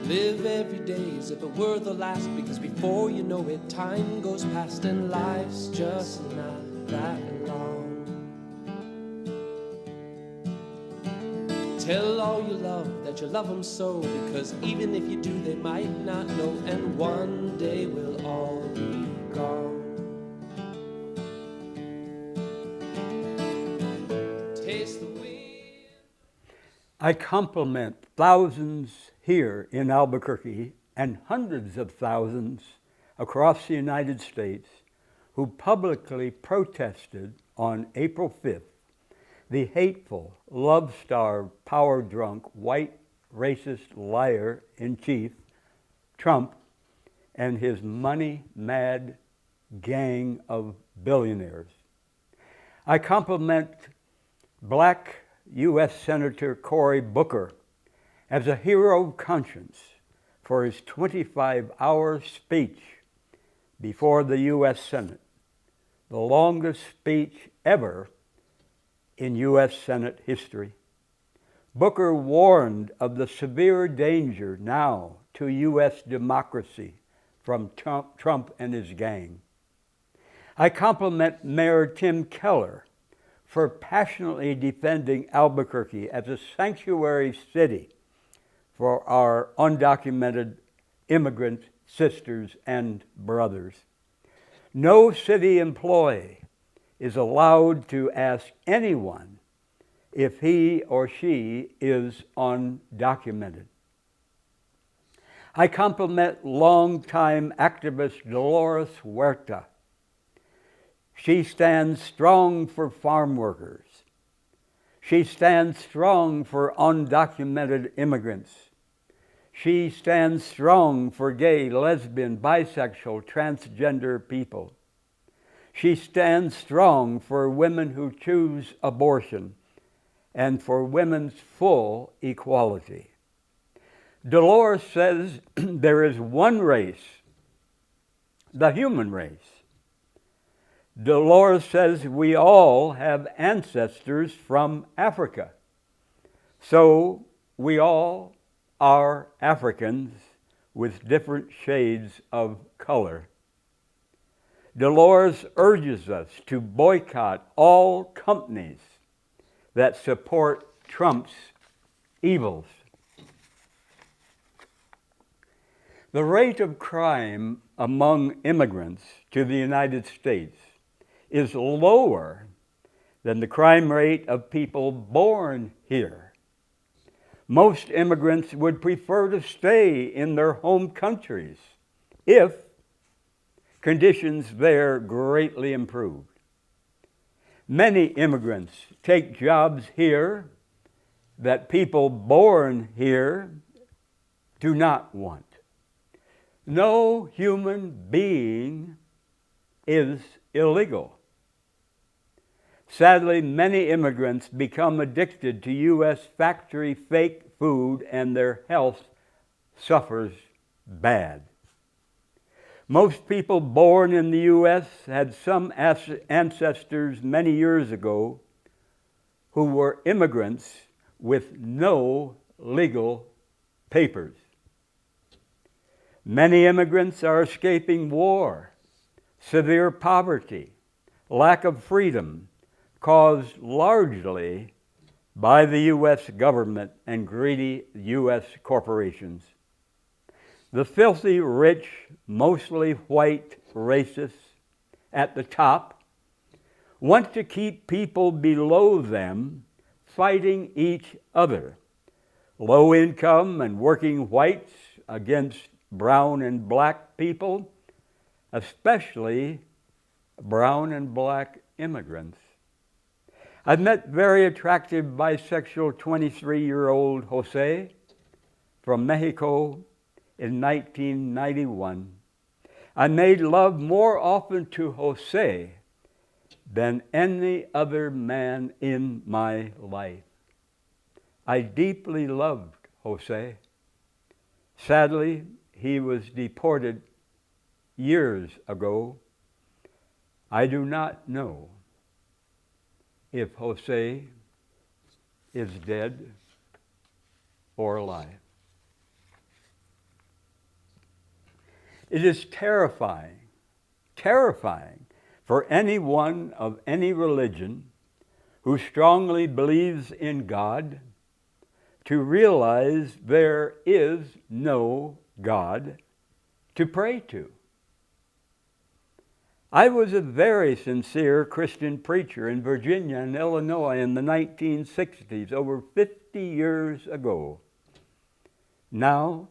Live every day as if it were the last, because before you know it, time goes past and life's just not that long. Tell all you love that you love them so, because even if you do, they might not know, and one day we'll all be gone. Taste the wind. I compliment thousands here in Albuquerque and hundreds of thousands across the United States who publicly protested on April 5th the hateful, love-starved, power-drunk, white racist liar-in-chief, Trump, and his money-mad gang of billionaires. I compliment Black U.S. Senator Cory Booker as a hero of conscience for his 25-hour speech before the U.S. Senate, the longest speech ever in U.S. Senate history. Booker warned of the severe danger now to U.S. democracy from Trump and his gang. I compliment Mayor Tim Keller for passionately defending Albuquerque as a sanctuary city for our undocumented immigrant sisters and brothers. No city employee is allowed to ask anyone if he or she is undocumented. I compliment longtime activist Dolores Huerta. She stands strong for farm workers. She stands strong for undocumented immigrants. She stands strong for gay, lesbian, bisexual, transgender people. She stands strong for women who choose abortion and for women's full equality. Dolores says there is one race, the human race. Dolores says we all have ancestors from Africa. So we all are Africans with different shades of color. Dolores urges us to boycott all companies that support Trump's evils. The rate of crime among immigrants to the United States is lower than the crime rate of people born here. Most immigrants would prefer to stay in their home countries if conditions there greatly improved. Many immigrants take jobs here that people born here do not want. No human being is illegal. Sadly, many immigrants become addicted to U.S. factory fake food and their health suffers bad. Most people born in the U.S. had some ancestors many years ago who were immigrants with no legal papers. Many immigrants are escaping war, severe poverty, lack of freedom, caused largely by the U.S. government and greedy U.S. corporations. The filthy rich, mostly white racists at the top want to keep people below them fighting each other. Low income and working whites against brown and black people, especially brown and black immigrants. I've met very attractive bisexual 23-year-old Jose from Mexico in 1991. I made love more often to Jose than any other man in my life. I deeply loved Jose. Sadly, he was deported years ago. I do not know if Jose is dead or alive. It is terrifying, terrifying for anyone of any religion who strongly believes in God to realize there is no God to pray to. I was a very sincere Christian preacher in Virginia and Illinois in the 1960s, over 50 years ago. Now,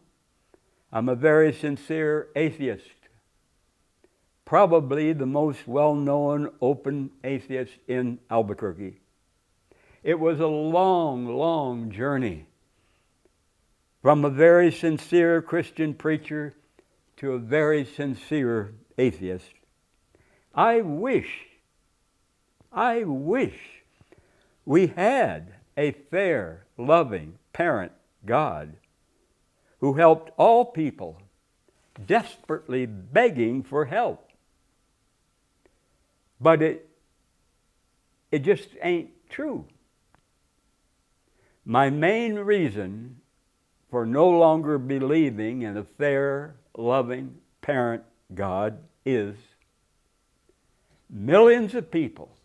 I'm a very sincere atheist, probably the most well-known open atheist in Albuquerque. It was a long, long journey from a very sincere Christian preacher to a very sincere atheist. I wish we had a fair, loving parent God who helped all people desperately begging for help. But it just ain't true. My main reason for no longer believing in a fair, loving parent God is millions of people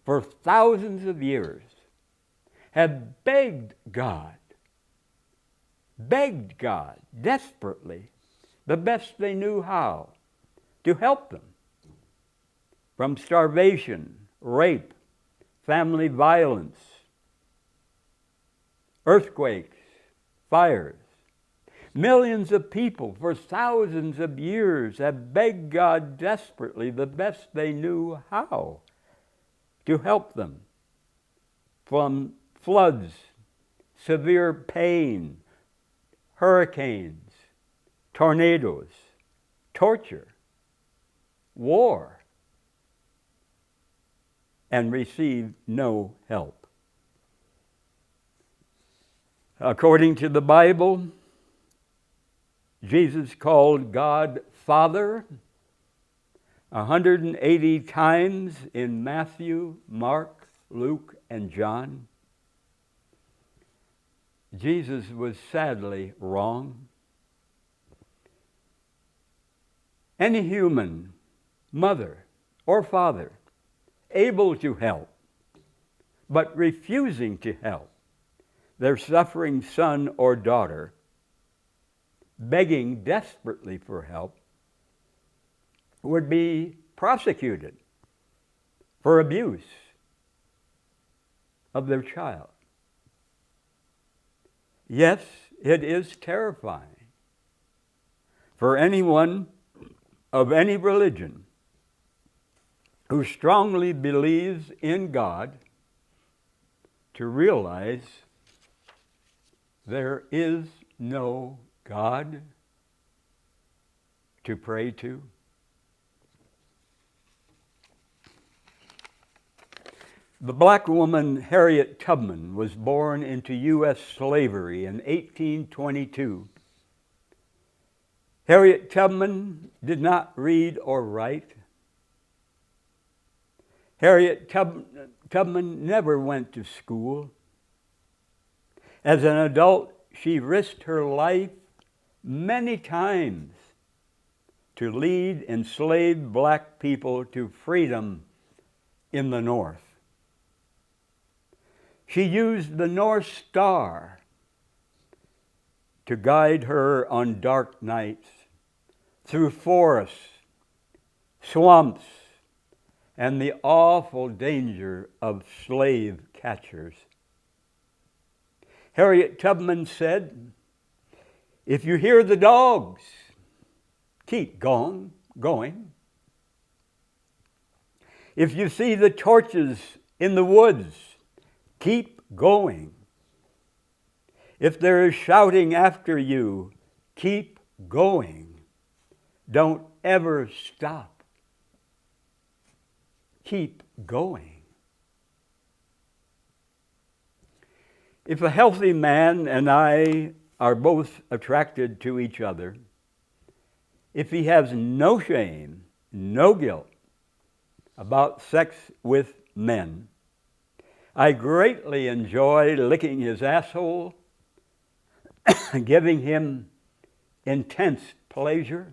for thousands of years have begged God desperately, the best they knew how, to help them from starvation, rape, family violence, earthquakes, fires. Millions of people for thousands of years have begged God desperately, the best they knew how, to help them from floods, severe pain, hurricanes, tornadoes, torture, war, and receive no help. According to the Bible, Jesus called God Father 180 times in Matthew, Mark, Luke, and John. Jesus was sadly wrong. Any human, mother or father, able to help, but refusing to help their suffering son or daughter, begging desperately for help, would be prosecuted for abuse of their child. Yes, it is terrifying for anyone of any religion who strongly believes in God to realize there is no God to pray to. The black woman Harriet Tubman was born into U.S. slavery in 1822. Harriet Tubman did not read or write. Harriet Tubman never went to school. As an adult, she risked her life many times to lead enslaved black people to freedom in the North. She used the North Star to guide her on dark nights through forests, swamps, and the awful danger of slave catchers. Harriet Tubman said, "If you hear the dogs, keep going. If you see the torches in the woods, keep going. If there is shouting after you, keep going. Don't ever stop. Keep going." If a healthy man and I are both attracted to each other, if he has no shame, no guilt about sex with men, I greatly enjoy licking his asshole, giving him intense pleasure,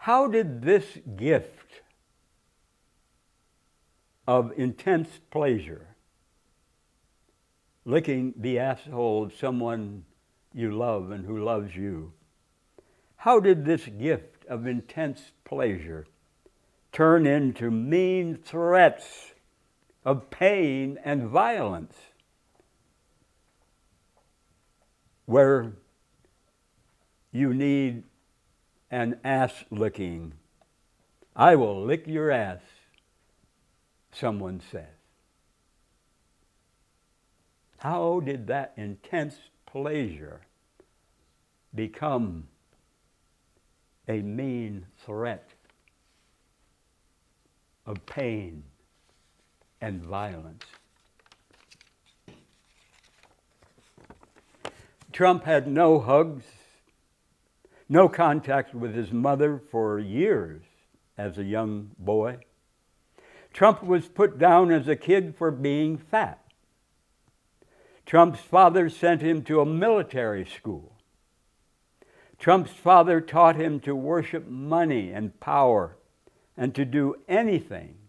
How did this gift of intense pleasure, licking the asshole of someone you love and who loves you, how did this gift of intense pleasure turn into mean threats of pain and violence, where you need an ass licking? I will lick your ass, someone says. How did that intense pleasure become a mean threat of pain and violence? Trump had no hugs, no contact with his mother for years as a young boy. Trump was put down as a kid for being fat. Trump's father sent him to a military school. Trump's father taught him to worship money and power and to do anything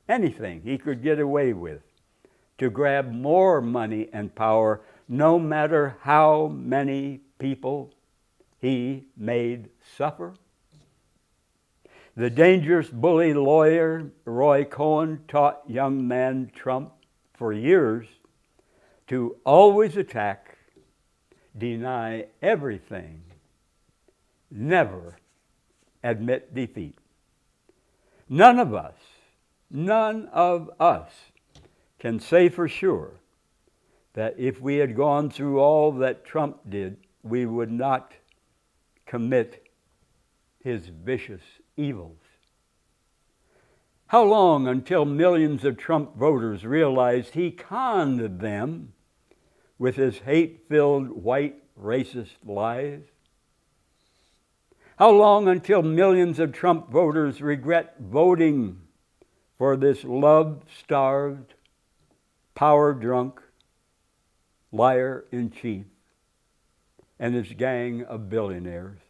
he could get away with, to grab more money and power, no matter how many people he made suffer. The dangerous bully lawyer Roy Cohn taught young man Trump for years to always attack, deny everything, never admit defeat. None of us can say for sure that if we had gone through all that Trump did, we would not commit his vicious evils. How long until millions of Trump voters realized he conned them with his hate-filled white racist lies? How long until millions of Trump voters regret voting for this love-starved, power-drunk liar-in-chief and his gang of billionaires?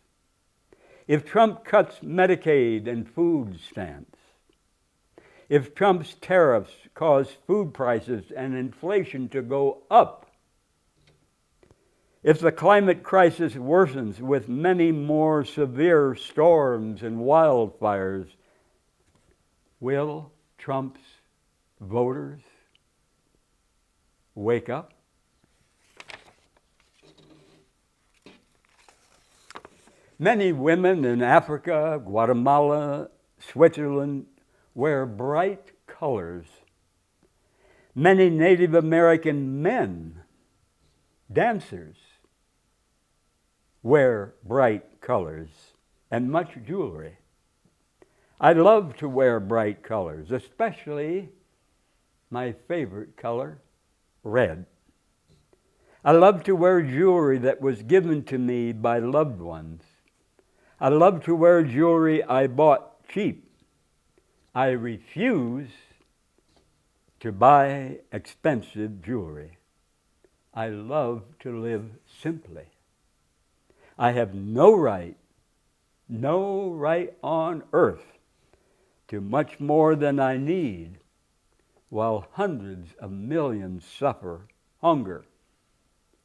If Trump cuts Medicaid and food stamps, if Trump's tariffs cause food prices and inflation to go up, if the climate crisis worsens with many more severe storms and wildfires, will Trump's voters wake up? Many women in Africa, Guatemala, Switzerland wear bright colors. Many Native American men, dancers, wear bright colors and much jewelry. I love to wear bright colors, especially my favorite color, red. I love to wear jewelry that was given to me by loved ones. I love to wear jewelry I bought cheap. I refuse to buy expensive jewelry. I love to live simply. I have no right on earth to much more than I need, while hundreds of millions suffer hunger,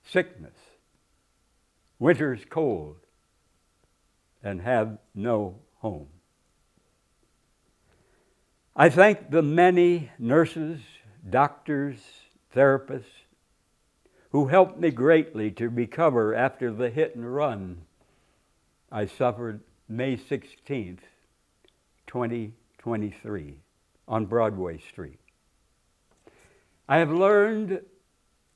sickness, winter's cold, and have no home. I thank the many nurses, doctors, therapists who helped me greatly to recover after the hit and run I suffered May 16th, 2023 on Broadway Street. I have learned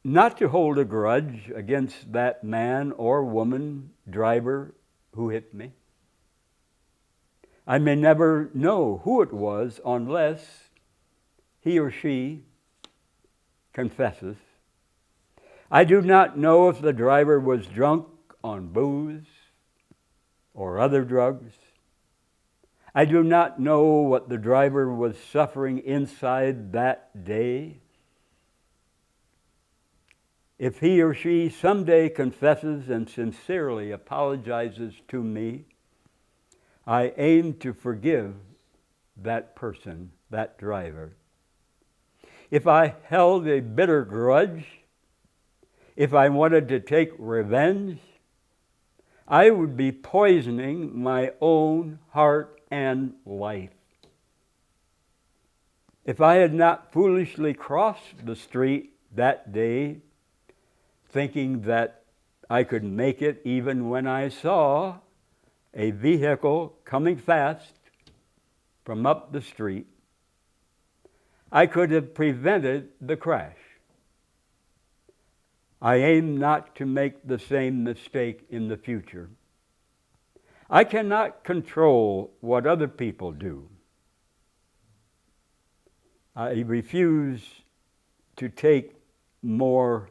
not to hold a grudge against that man or woman driver who hit me. I may never know who it was unless he or she confesses. I do not know if the driver was drunk on booze or other drugs. I do not know what the driver was suffering inside that day. If he or she someday confesses and sincerely apologizes to me, I aimed to forgive that person, that driver. If I held a bitter grudge, if I wanted to take revenge, I would be poisoning my own heart and life. If I had not foolishly crossed the street that day, thinking that I could make it even when I saw a vehicle coming fast from up the street, I could have prevented the crash. I aim not to make the same mistake in the future. I cannot control what other people do. I refuse to take more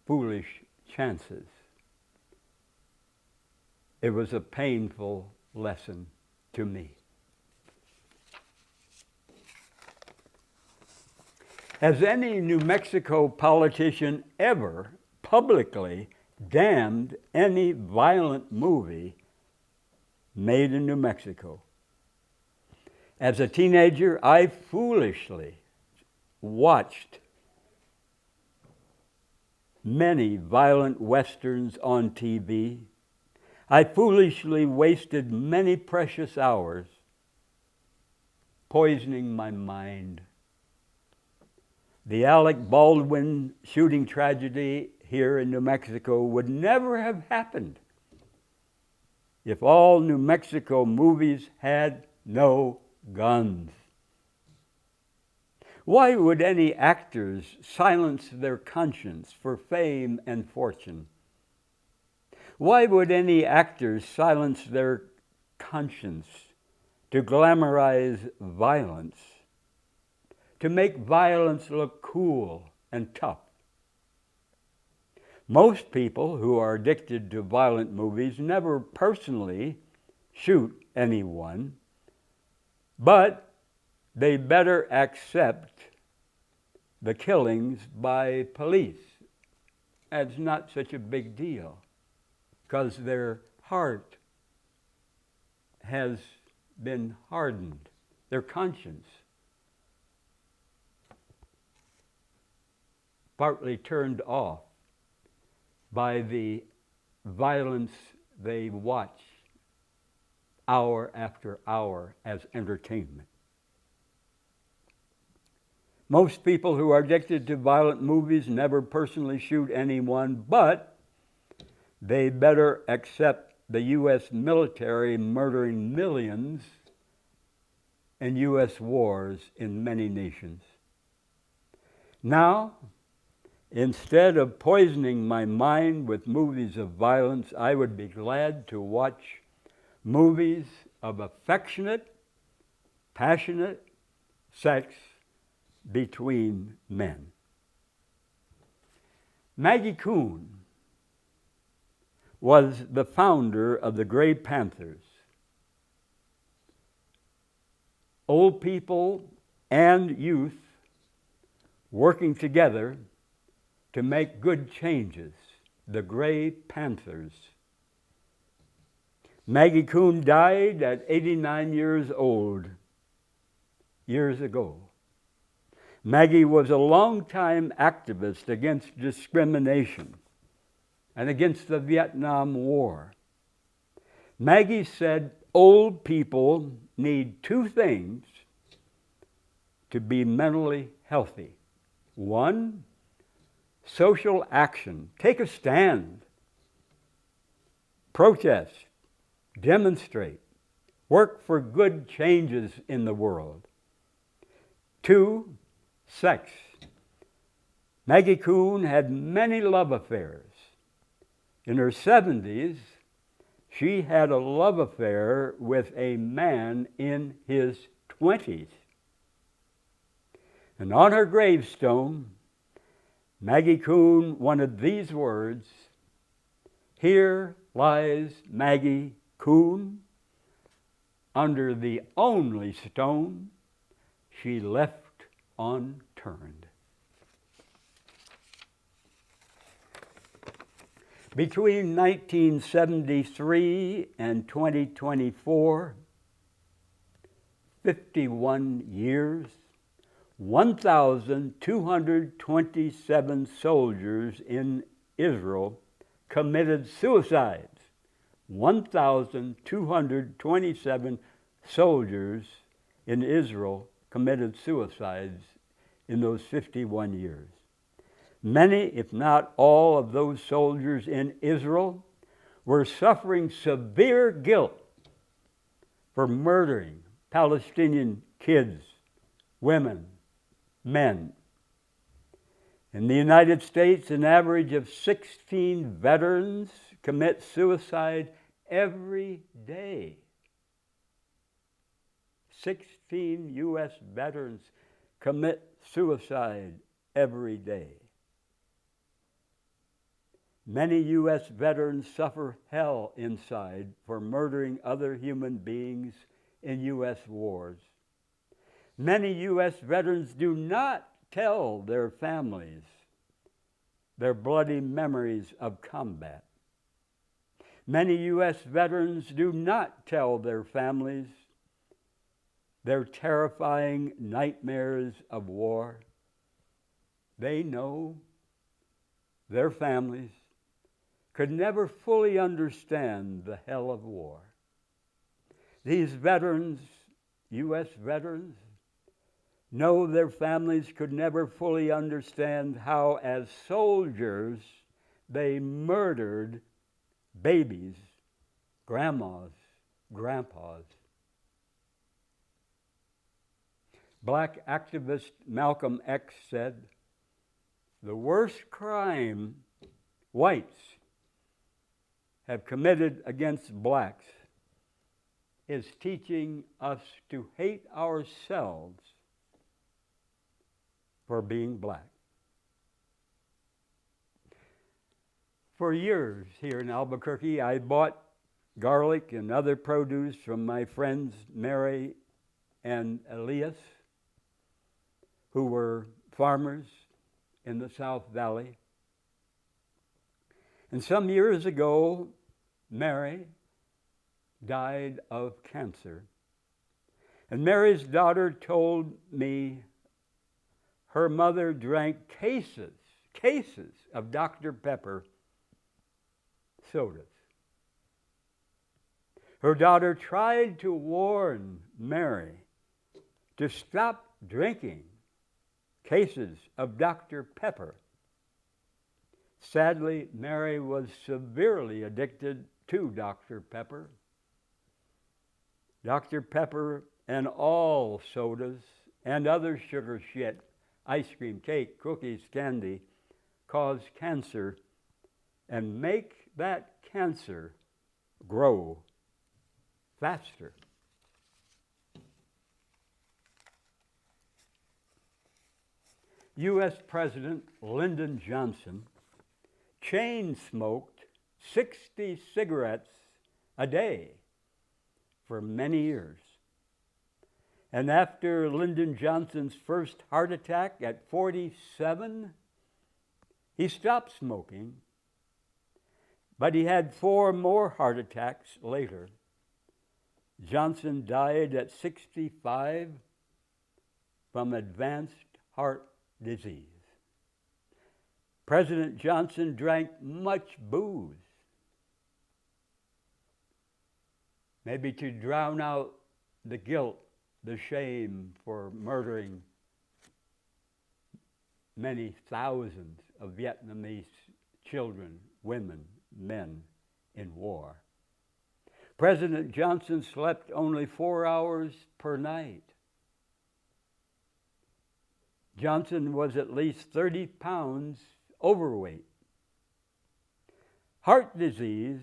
foolish chances. It was a painful lesson to me. Has any New Mexico politician ever publicly damned any violent movie made in New Mexico? As a teenager, I foolishly watched many violent westerns on TV. I foolishly wasted many precious hours poisoning my mind. The Alec Baldwin shooting tragedy here in New Mexico would never have happened if all New Mexico movies had no guns. Why would any actors silence their conscience for fame and fortune? Why would any actors silence their conscience to glamorize violence, to make violence look cool and tough? Most people who are addicted to violent movies never personally shoot anyone, but they better accept the killings by police. That's not such a big deal, because their heart has been hardened, their conscience partly turned off by the violence they watch hour after hour as entertainment. Most people who are addicted to violent movies never personally shoot anyone, but they better accept the U.S. military murdering millions in U.S. wars in many nations. Now, instead of poisoning my mind with movies of violence, I would be glad to watch movies of affectionate, passionate sex between men. Maggie Kuhn was the founder of the Gray Panthers. Old people and youth working together to make good changes, the Gray Panthers. Maggie Kuhn died at 89 years old years ago. Maggie was a longtime activist against discrimination and against the Vietnam War. Maggie said old people need two things to be mentally healthy. One, social action. Take a stand. Protest. Demonstrate. Work for good changes in the world. Two, sex. Maggie Kuhn had many love affairs. In her 70s, she had a love affair with a man in his 20s. And on her gravestone, Maggie Kuhn wanted these words: "Here lies Maggie Kuhn under the only stone she left unturned." Between 1973 and 2024, 51 years, 1,227 soldiers in Israel committed suicides. 1,227 soldiers in Israel committed suicides in those 51 years. Many, if not all, of those soldiers in Israel were suffering severe guilt for murdering Palestinian kids, women, men. In the United States, an average of 16 veterans commit suicide every day. 16 U.S. veterans commit suicide every day. Many U.S. veterans suffer hell inside for murdering other human beings in U.S. wars. Many U.S. veterans do not tell their families their bloody memories of combat. Many U.S. veterans do not tell their families their terrifying nightmares of war. They know their families could never fully understand the hell of war. These veterans, U.S. veterans, know their families could never fully understand how, as soldiers, they murdered babies, grandmas, grandpas. Black activist Malcolm X said, "The worst crime whites have committed against blacks is teaching us to hate ourselves for being black." For years here in Albuquerque, I bought garlic and other produce from my friends Mary and Elias, who were farmers in the South Valley. And some years ago, Mary died of cancer. And Mary's daughter told me her mother drank cases of Dr. Pepper sodas. Her daughter tried to warn Mary to stop drinking cases of Dr. Pepper. Sadly, Mary was severely addicted to Dr. Pepper. Dr. Pepper and all sodas and other sugar shit, ice cream, cake, cookies, candy, cause cancer and make that cancer grow faster. U.S. President Lyndon Johnson chain smoked 60 cigarettes a day for many years. And after Lyndon Johnson's first heart attack at 47, he stopped smoking, but he had 4 more heart attacks later. Johnson died at 65 from advanced heart disease. President Johnson drank much booze, maybe to drown out the guilt, the shame for murdering many thousands of Vietnamese children, women, men in war. President Johnson slept only 4 hours per night. Johnson was at least 30 pounds overweight. Heart disease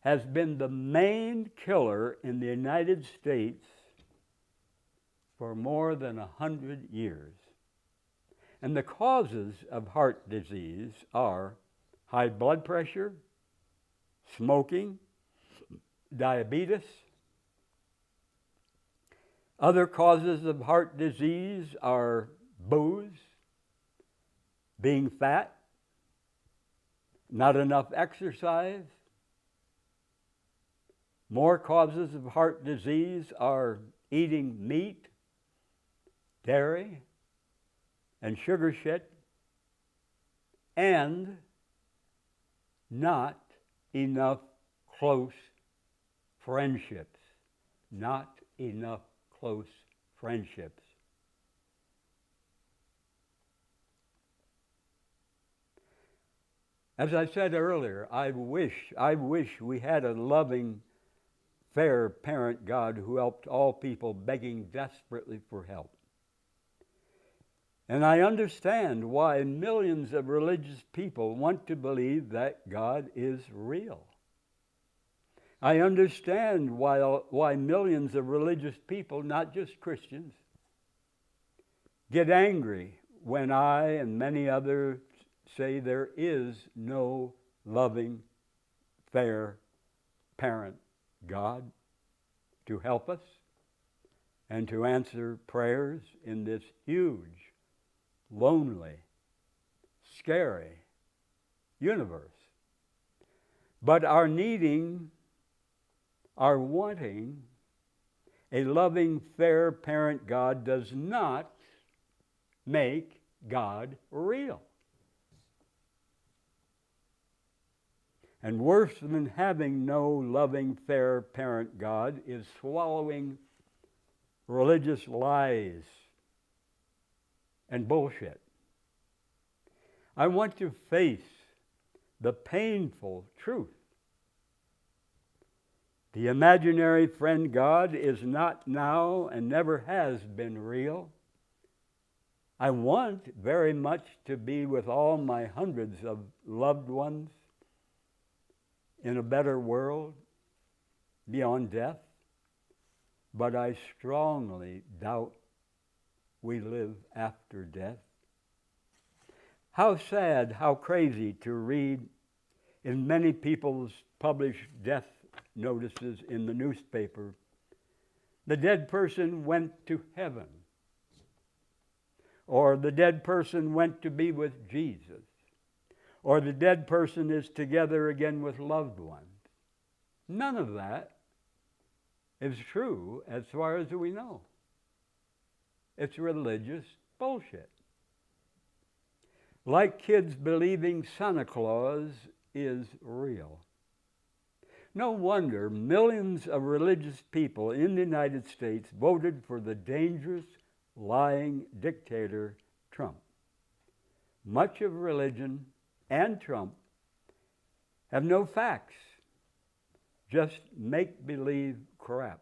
has been the main killer in the United States for more than 100 years. And the causes of heart disease are high blood pressure, smoking, diabetes. Other causes of heart disease are booze, being fat, Not enough exercise. More causes of heart disease are eating meat, dairy, and sugar shit, and not enough close friendships. Not enough close friendships. As I said earlier, I wish we had a loving, fair parent God who helped all people begging desperately for help. And I understand why millions of religious people want to believe that God is real. I understand why millions of religious people, not just Christians, get angry when I and many others say there is no loving, fair parent God to help us and to answer prayers in this huge, lonely, scary universe. But our wanting a loving, fair parent God does not make God real. And worse than having no loving, fair parent God is swallowing religious lies and bullshit. I want to face the painful truth. The imaginary friend God is not now and never has been real. I want very much to be with all my hundreds of loved ones in a better world beyond death, but I strongly doubt we live after death. How sad, how crazy to read in many people's published death notices in the newspaper, the dead person went to heaven, or the dead person went to be with Jesus, or the dead person is together again with loved ones. None of that is true as far as we know. It's religious bullshit. Like kids believing Santa Claus is real. No wonder millions of religious people in the United States voted for the dangerous, lying dictator Trump. Much of religion and Trump have no facts, just make-believe crap,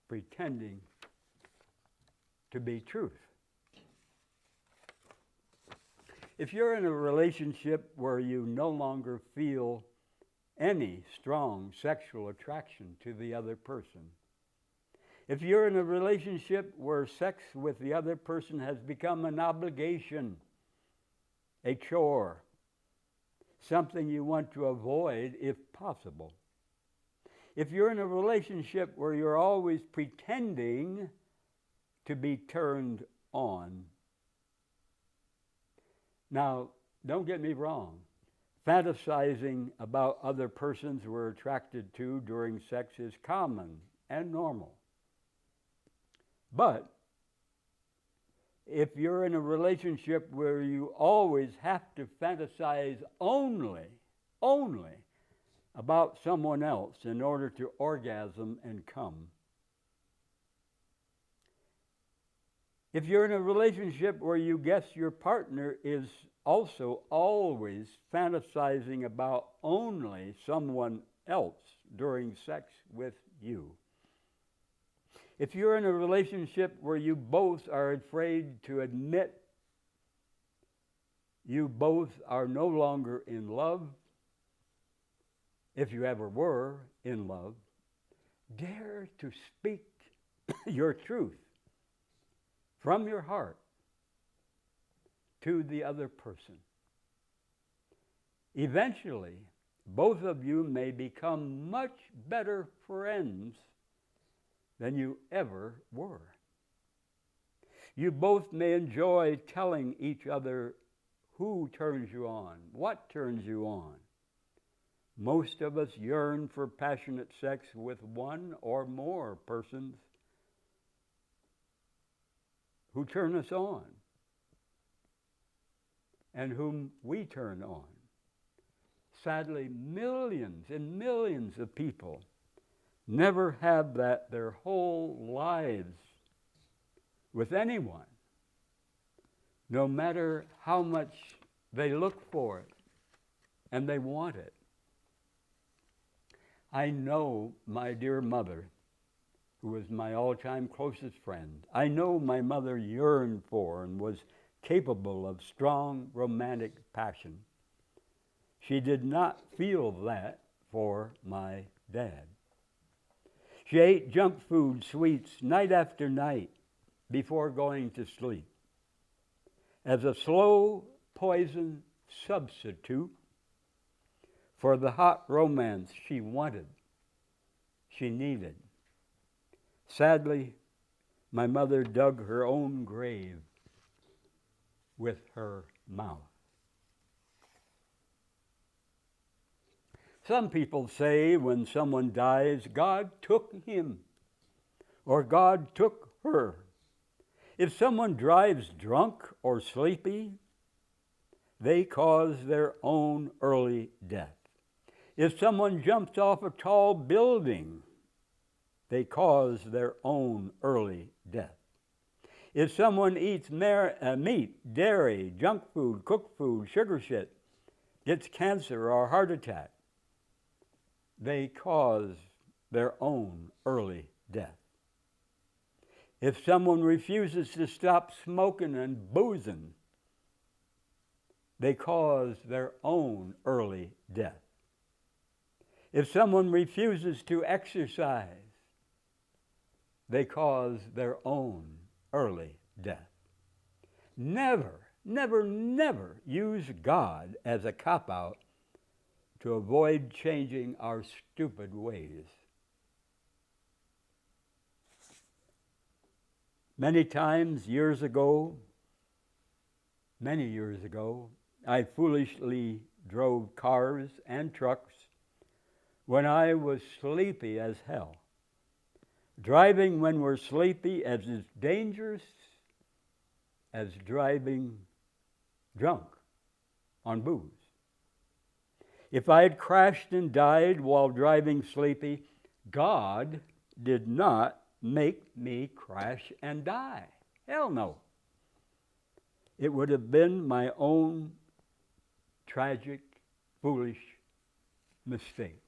pretending to be truth. If you're in a relationship where you no longer feel any strong sexual attraction to the other person, if you're in a relationship where sex with the other person has become an obligation, a chore, something you want to avoid if possible, if you're in a relationship where you're always pretending to be turned on. Now, don't get me wrong. Fantasizing about other persons we're attracted to during sex is common and normal. But if you're in a relationship where you always have to fantasize only about someone else in order to orgasm and come, if you're in a relationship where you guess your partner is also always fantasizing about only someone else during sex with you, if you're in a relationship where you both are afraid to admit you both are no longer in love, if you ever were in love, dare to speak your truth from your heart to the other person. Eventually, both of you may become much better friends than you ever were. You both may enjoy telling each other who turns you on, what turns you on, Most of us yearn for passionate sex with one or more persons who turn us on and whom we turn on. Sadly, millions and millions of people never have that their whole lives with anyone, no matter how much they look for it and they want it. I know my dear mother, who was my all-time closest friend. I know my mother yearned for and was capable of strong romantic passion. She did not feel that for my dad. She ate junk food, sweets, night after night before going to sleep as a slow poison substitute for the hot romance she wanted, she needed. Sadly, my mother dug her own grave with her mouth. Some people say when someone dies, God took him or God took her. If someone drives drunk or sleepy, they cause their own early death. If someone jumps off a tall building, they cause their own early death. If someone eats meat, dairy, junk food, cooked food, sugar shit, gets cancer or a heart attack, they cause their own early death. If someone refuses to stop smoking and boozing, they cause their own early death. If someone refuses to exercise, they cause their own early death. Never, never, never use God as a cop-out to avoid changing our stupid ways. Many times, many years ago, I foolishly drove cars and trucks when I was sleepy as hell. Driving when we're sleepy is as dangerous as driving drunk on booze. If I had crashed and died while driving sleepy, God did not make me crash and die. Hell no. It would have been my own tragic, foolish mistake.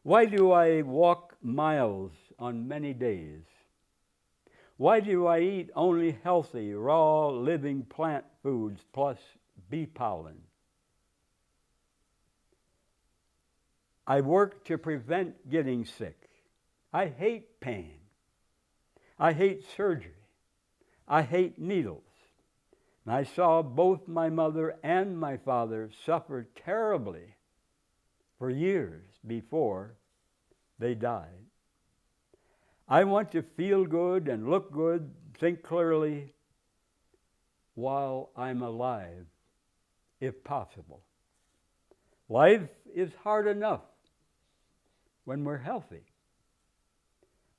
Why do I walk miles on many days? Why do I eat only healthy, raw, living plant foods plus bee pollen? I work to prevent getting sick. I hate pain. I hate surgery. I hate needles. And I saw both my mother and my father suffer terribly for years before they died. I want to feel good and look good, think clearly while I'm alive, if possible. Life is hard enough when we're healthy.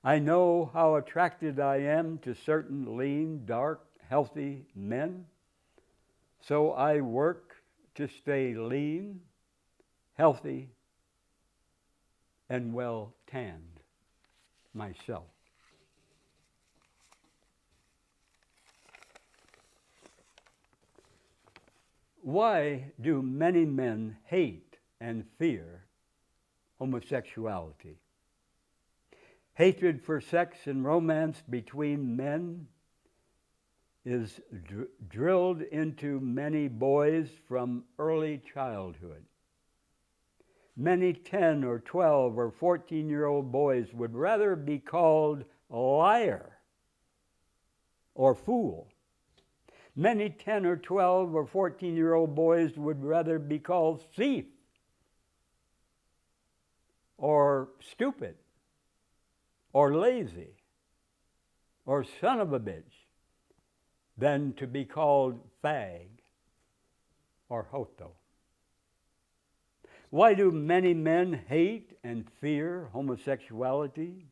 I know how attracted I am to certain lean, dark, healthy men, so I work to stay lean, healthy, and well tanned myself. Why do many men hate and fear homosexuality? Hatred for sex and romance between men is drilled into many boys from early childhood. Many 10 or 12 or 14-year-old boys would rather be called a liar or fool. Many 10 or 12 or 14-year-old boys would rather be called thief or stupid or lazy or son of a bitch than to be called fag or hoto. Why do many men hate and fear homosexuality?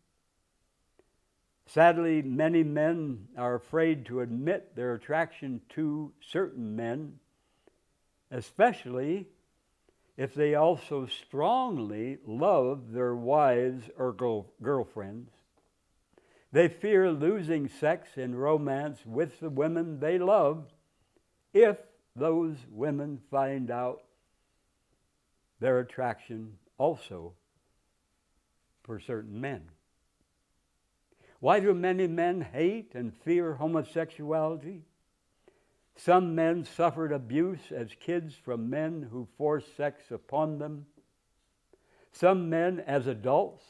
Sadly, many men are afraid to admit their attraction to certain men, especially if they also strongly love their wives or girlfriends. They fear losing sex and romance with the women they love if those women find out their attraction also for certain men. Why do many men hate and fear homosexuality? Some men suffered abuse as kids from men who forced sex upon them. Some men, as adults,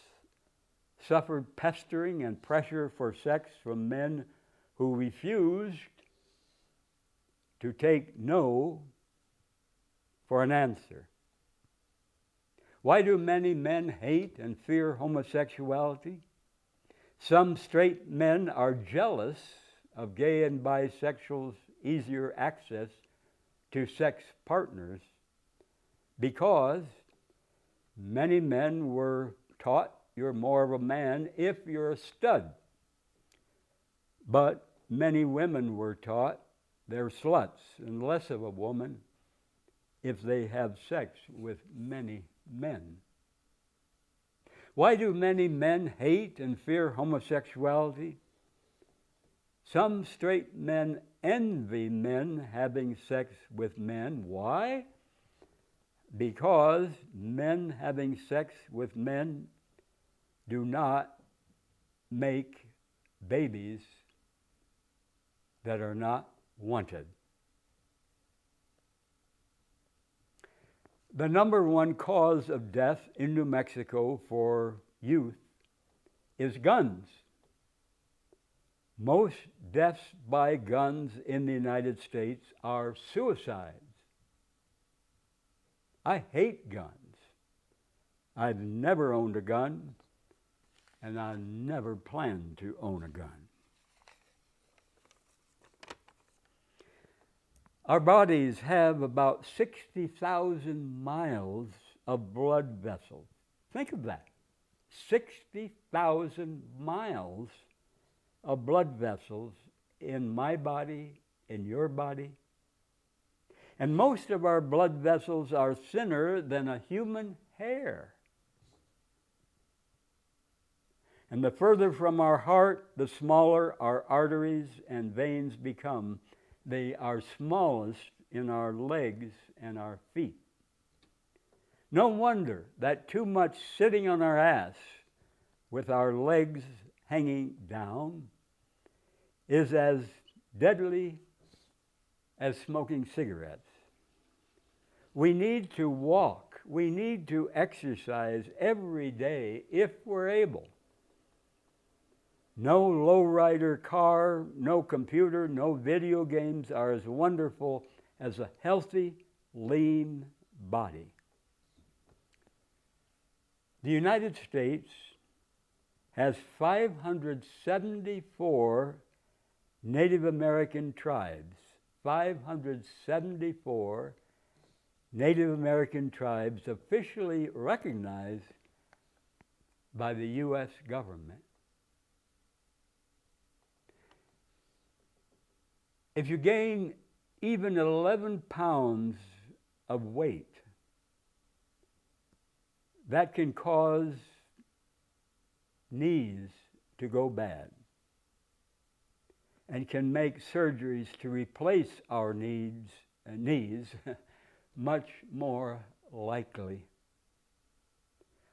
suffered pestering and pressure for sex from men who refused to take no for an answer. Why do many men hate and fear homosexuality? Some straight men are jealous of gay and bisexuals' easier access to sex partners because many men were taught you're more of a man if you're a stud. But many women were taught they're sluts and less of a woman if they have sex with many men. Why do many men hate and fear homosexuality? Some straight men envy men having sex with men. Why? Because men having sex with men do not make babies that are not wanted. The number one cause of death in New Mexico for youth is guns. Most deaths by guns in the United States are suicides. I hate guns. I've never owned a gun, and I never plan to own a gun. Our bodies have about 60,000 miles of blood vessels. Think of that. 60,000 miles of blood vessels in my body, in your body. And most of our blood vessels are thinner than a human hair. And the further from our heart, the smaller our arteries and veins become. They are smallest in our legs and our feet. No wonder that too much sitting on our ass with our legs hanging down is as deadly as smoking cigarettes. We need to walk. We need to exercise every day if we're able. No lowrider car, no computer, no video games are as wonderful as a healthy, lean body. The United States has 574 Native American tribes. 574 Native American tribes officially recognized by the U.S. government. If you gain even 11 pounds of weight, that can cause knees to go bad and can make surgeries to replace our knees much more likely.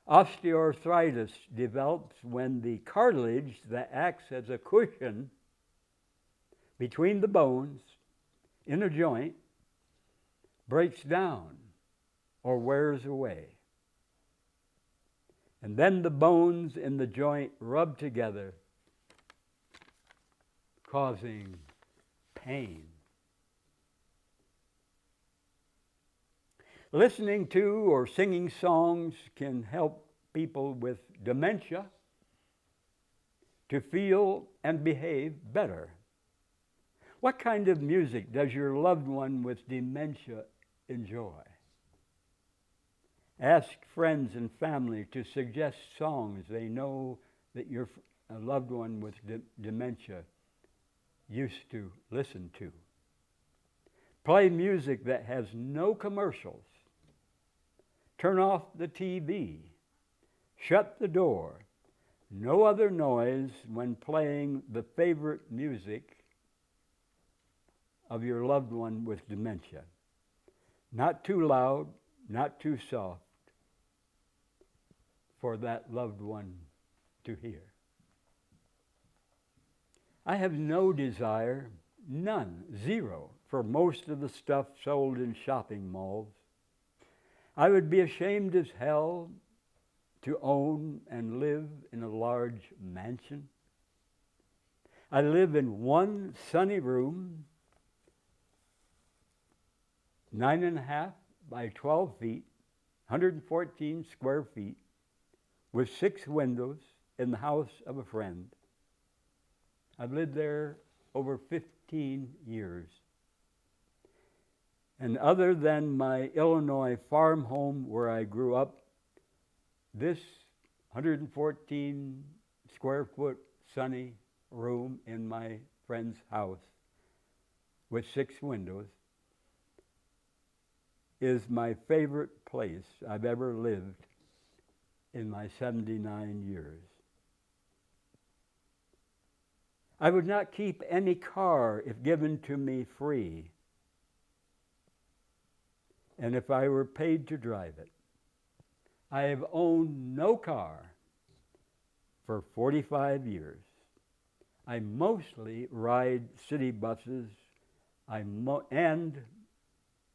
Osteoarthritis develops when the cartilage that acts as a cushion between the bones in a joint breaks down or wears away. And then the bones in the joint rub together, causing pain. Listening to or singing songs can help people with dementia to feel and behave better. What kind of music does your loved one with dementia enjoy? Ask friends and family to suggest songs they know that your loved one with dementia used to listen to. Play music that has no commercials. Turn off the TV. Shut the door. No other noise when playing the favorite music of your loved one with dementia. Not too loud, not too soft for that loved one to hear. I have no desire, none, zero, for most of the stuff sold in shopping malls. I would be ashamed as hell to own and live in a large mansion. I live in one sunny room, 9.5 by 12 feet, 114 square feet, with 6 windows in the house of a friend. I've lived there over 15 years. And other than my Illinois farm home where I grew up, this 114 square foot sunny room in my friend's house with 6 windows is my favorite place I've ever lived in my 79 years. I would not keep any car if given to me free, and if I were paid to drive it. I have owned no car for 45 years. I mostly ride city buses, and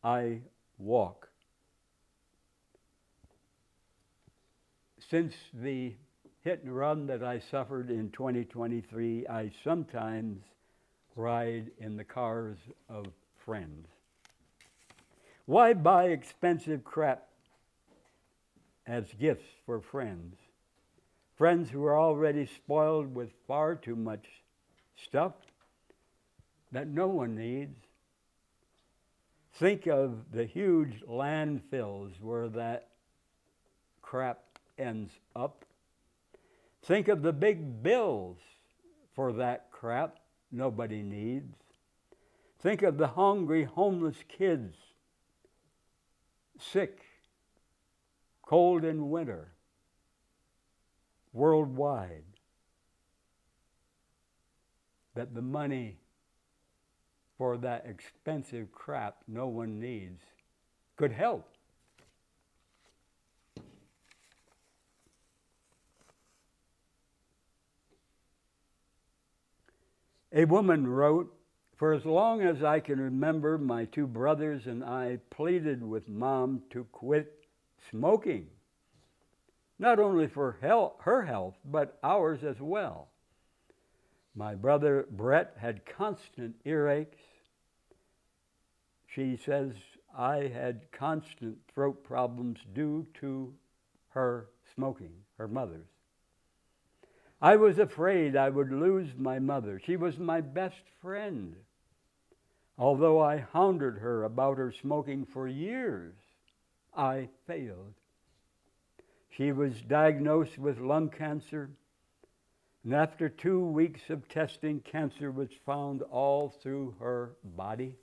I walk. Since the hit and run that I suffered in 2023, I sometimes ride in the cars of friends. Why buy expensive crap as gifts for friends? Friends who are already spoiled with far too much stuff that no one needs. Think of the huge landfills where that crap ends up. Think of the big bills for that crap nobody needs. Think of the hungry, homeless kids, sick, cold in winter, worldwide, that the money for that expensive crap no one needs could help. A woman wrote, "For as long as I can remember, my 2 brothers and I pleaded with Mom to quit smoking, not only for her health, but ours as well. My brother Brett had constant earaches. She says I had constant throat problems due to her smoking, her mother's. I was afraid I would lose my mother. She was my best friend. Although I hounded her about her smoking for years, I failed. She was diagnosed with lung cancer, and after 2 weeks of testing, cancer was found all through her body.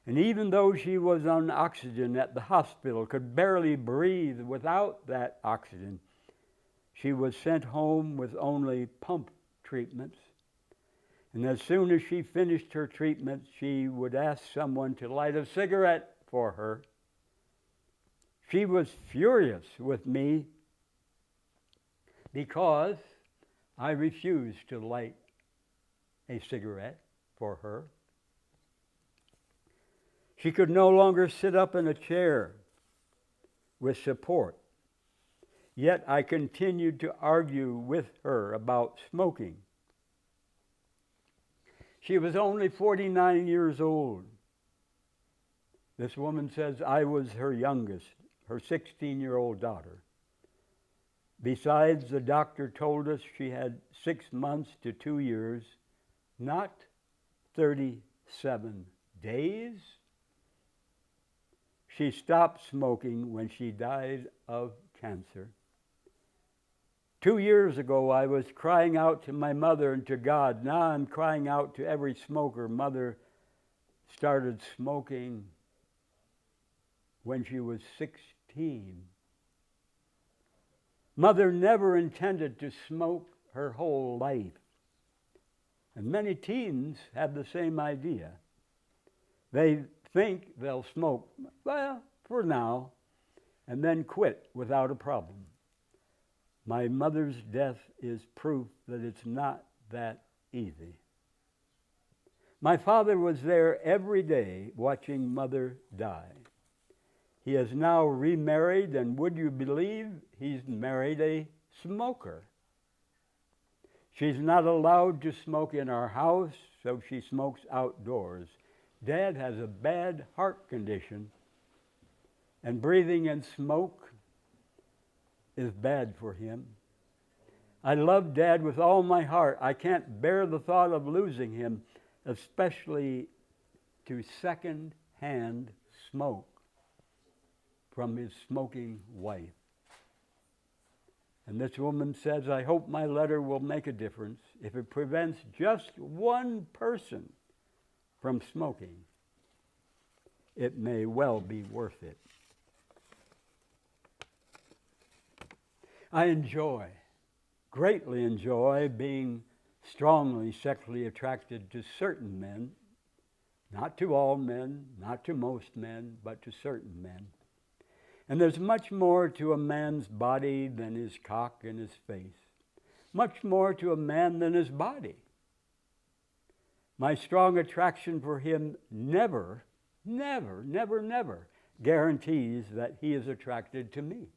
And even though she was on oxygen at the hospital, could barely breathe without that oxygen, she was sent home with only pump treatments. And as soon as she finished her treatment, she would ask someone to light a cigarette for her. She was furious with me because I refused to light a cigarette for her. She could no longer sit up in a chair with support. Yet I continued to argue with her about smoking. She was only 49 years old. This woman says I was her youngest, her 16-year-old daughter. Besides, the doctor told us she had 6 months to 2 years, not 37 days. she stopped smoking when she died of cancer. 2 years ago, I was crying out to my mother and to God. Now I'm crying out to every smoker. Mother started smoking when she was 16. Mother never intended to smoke her whole life. And many teens have the same idea. They think they'll smoke, well, for now, and then quit without a problem. My mother's death is proof that it's not that easy. My father was there every day watching Mother die. He has now remarried, and would you believe he's married a smoker? She's not allowed to smoke in our house, so she smokes outdoors. Dad has a bad heart condition, and breathing in smoke is bad for him. I love Dad with all my heart. I can't bear the thought of losing him, especially to second-hand smoke from his smoking wife. And this woman says, I hope my letter will make a difference. If it prevents just one person from smoking, it may well be worth it. I greatly enjoy being strongly sexually attracted to certain men, not to all men, not to most men, but to certain men. And there's much more to a man's body than his cock and his face, much more to a man than his body. My strong attraction for him never guarantees that he is attracted to me.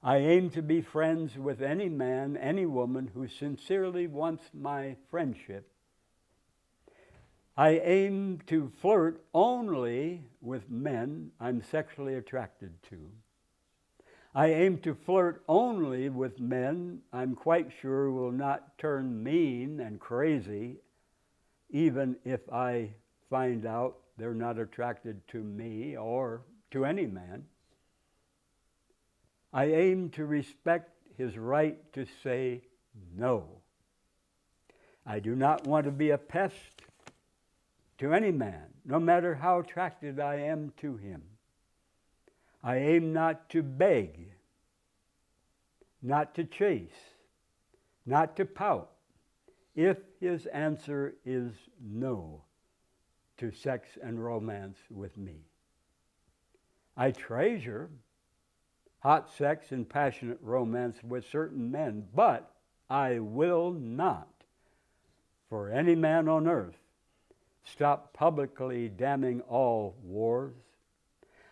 I aim to be friends with any man, any woman who sincerely wants my friendship. I aim to flirt only with men I'm sexually attracted to. I aim to flirt only with men I'm quite sure will not turn mean and crazy, even if I find out they're not attracted to me or to any man. I aim to respect his right to say no. I do not want to be a pest to any man, no matter how attracted I am to him. I aim not to beg, not to chase, not to pout, if his answer is no to sex and romance with me. I treasure hot sex and passionate romance with certain men, but I will not, for any man on earth, stop publicly damning all wars.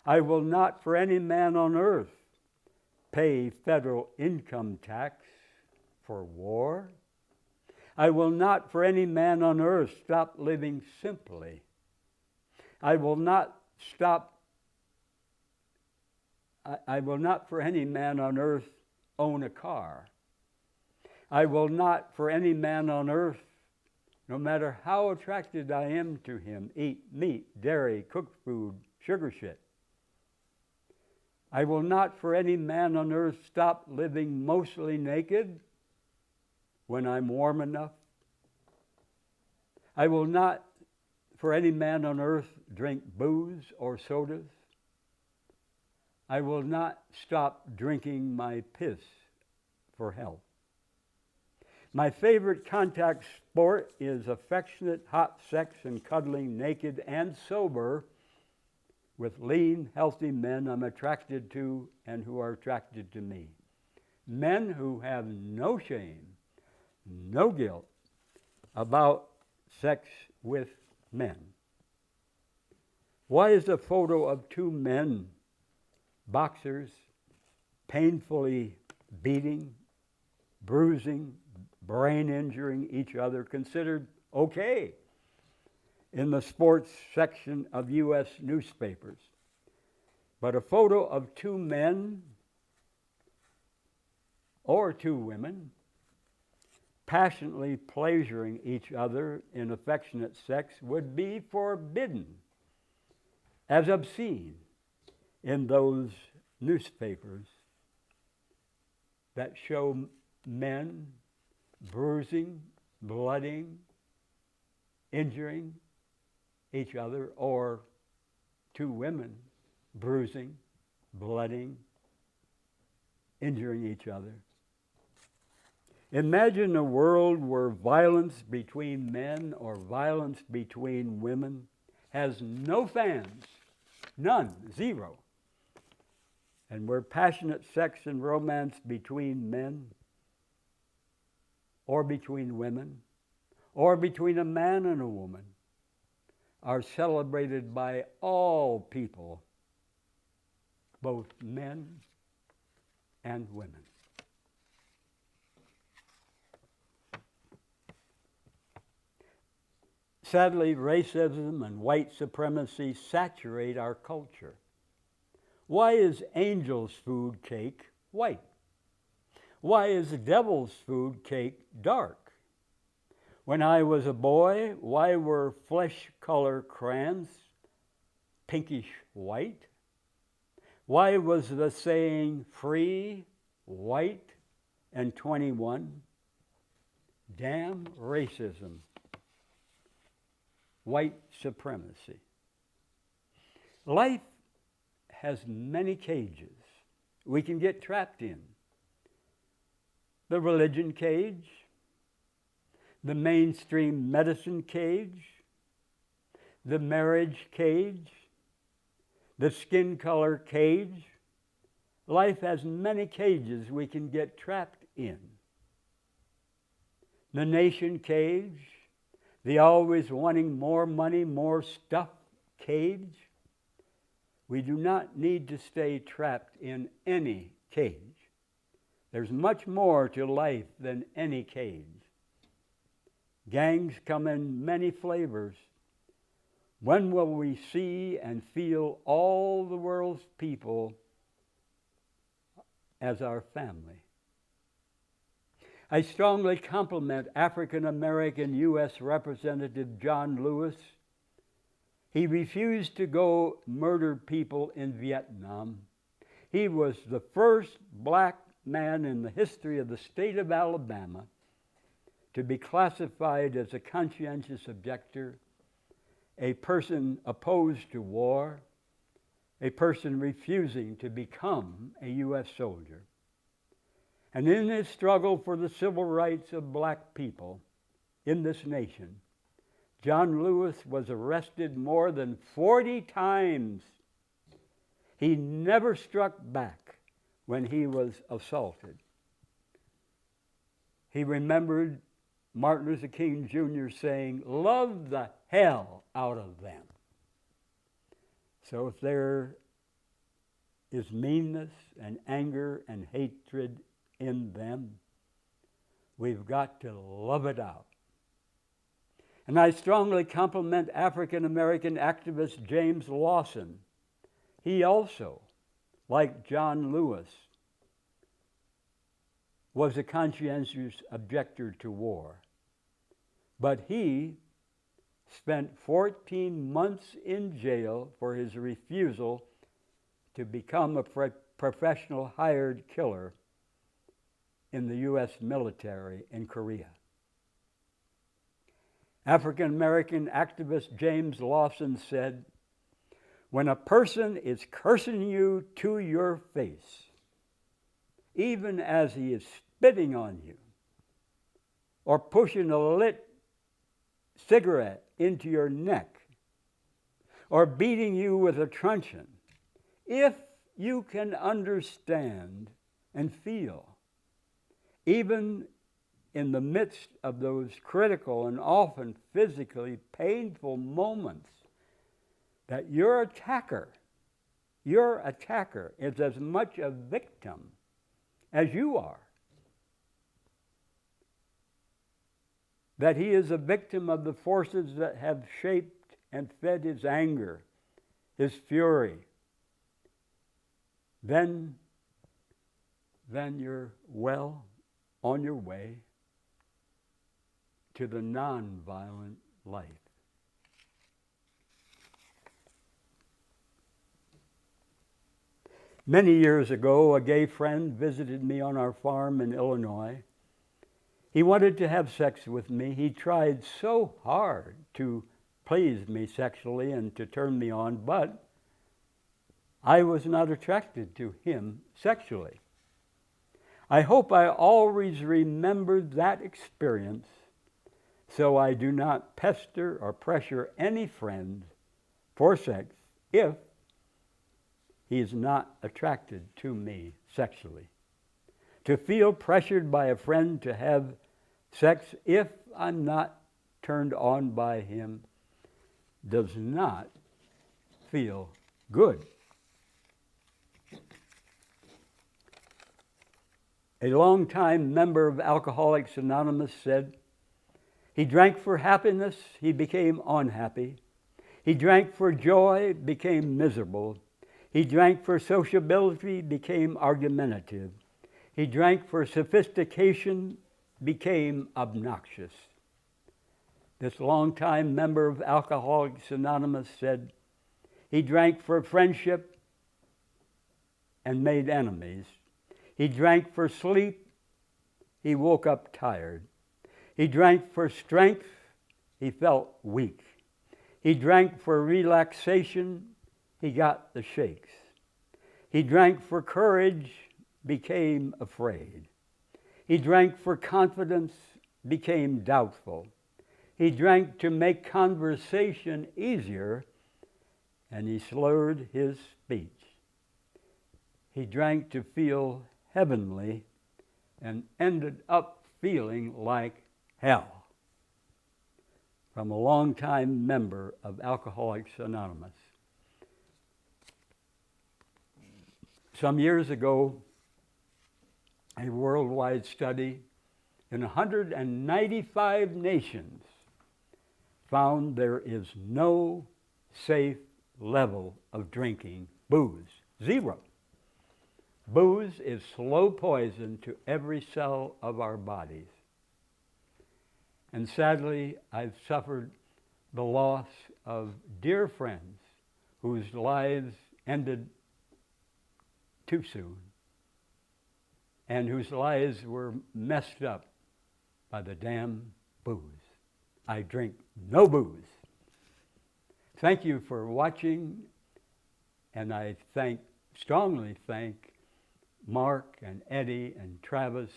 I will not, for any man on earth, pay federal income tax for war. I will not, for any man on earth, stop living simply. I will not for any man on earth own a car. I will not for any man on earth, no matter how attracted I am to him, eat meat, dairy, cooked food, sugar shit. I will not for any man on earth stop living mostly naked when I'm warm enough. I will not for any man on earth drink booze or sodas. I will not stop drinking my piss for health. My favorite contact sport is affectionate hot sex and cuddling naked and sober with lean, healthy men I'm attracted to and who are attracted to me. Men who have no shame, no guilt about sex with men. Why is a photo of two men, boxers, painfully beating, bruising, brain injuring each other considered okay in the sports section of U.S. newspapers? But a photo of two men or two women passionately pleasuring each other in affectionate sex would be forbidden as obscene in those newspapers that show men bruising, blooding, injuring each other, or two women bruising, blooding, injuring each other. Imagine a world where violence between men or violence between women has no fans, none, zero. And where passionate sex and romance between men or between women or between a man and a woman are celebrated by all people, both men and women. Sadly, racism and white supremacy saturate our culture. Why is angel's food cake white? Why is devil's food cake dark? When I was a boy, why were flesh color crayons pinkish white? Why was the saying free, white, and 21? Damn racism. White supremacy. Life has many cages we can get trapped in. The religion cage, the mainstream medicine cage, the marriage cage, the skin color cage. Life has many cages we can get trapped in. The nation cage, the always wanting more money, more stuff cage. We do not need to stay trapped in any cage. There's much more to life than any cage. Gangs come in many flavors. When will we see and feel all the world's people as our family? I strongly compliment African American U.S. Representative John Lewis. He refused to go murder people in Vietnam. He was the first black man in the history of the state of Alabama to be classified as a conscientious objector, a person opposed to war, a person refusing to become a U.S. soldier. And in his struggle for the civil rights of black people in this nation, John Lewis was arrested more than 40 times. He never struck back when he was assaulted. He remembered Martin Luther King Jr. saying, "Love the hell out of them." So if there is meanness and anger and hatred in them, we've got to love it out. And I strongly compliment African American activist James Lawson. He also, like John Lewis, was a conscientious objector to war. But he spent 14 months in jail for his refusal to become a professional hired killer in the U.S. military in Korea. African American activist James Lawson said, "When a person is cursing you to your face, even as he is spitting on you, or pushing a lit cigarette into your neck, or beating you with a truncheon, if you can understand and feel, even in the midst of those critical and often physically painful moments, that your attacker is as much a victim as you are. That he is a victim of the forces that have shaped and fed his anger, his fury. Then you're well on your way to the non-violent life." Many years ago, a gay friend visited me on our farm in Illinois. He wanted to have sex with me. He tried so hard to please me sexually and to turn me on, but I was not attracted to him sexually. I hope I always remember that experience so I do not pester or pressure any friend for sex if he is not attracted to me sexually. To feel pressured by a friend to have sex if I'm not turned on by him does not feel good. A longtime member of Alcoholics Anonymous said, he drank for happiness, he became unhappy. He drank for joy, became miserable. He drank for sociability, became argumentative. He drank for sophistication, became obnoxious. This longtime member of Alcoholics Anonymous said, he drank for friendship and made enemies. He drank for sleep, he woke up tired. He drank for strength, he felt weak. He drank for relaxation, he got the shakes. He drank for courage, became afraid. He drank for confidence, became doubtful. He drank to make conversation easier, and he slurred his speech. He drank to feel heavenly and ended up feeling like hell. From a longtime member of Alcoholics Anonymous. Some years ago, a worldwide study in 195 nations found there is no safe level of drinking booze. Zero. Booze is slow poison to every cell of our bodies. And sadly, I've suffered the loss of dear friends whose lives ended too soon and whose lives were messed up by the damn booze. I drink no booze. Thank you for watching, and I strongly thank Mark and Eddie and Travis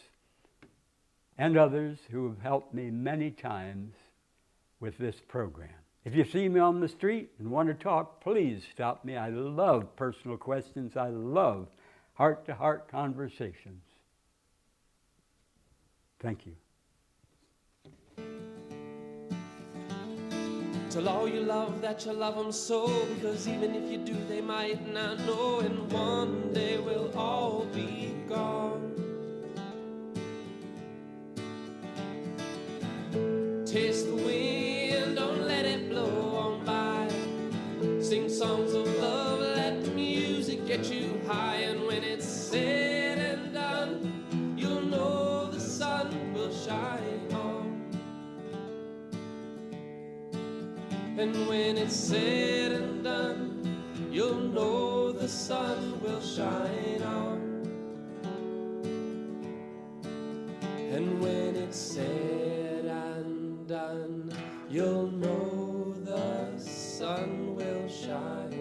and others who have helped me many times with this program. If you see me on the street and want to talk, please stop me. I love personal questions. I love heart-to-heart conversations. Thank you. Tell all you love that you love them so, because even if you do, they might not know, and one day we'll all be gone. Taste the wind, don't let it blow on by. Sing songs of love, let the music get you high, and when it's said and done, you'll know the sun will shine on. And when it's said and done, you'll know the sun will shine on. And when it's said and done, you'll know the sun will shine.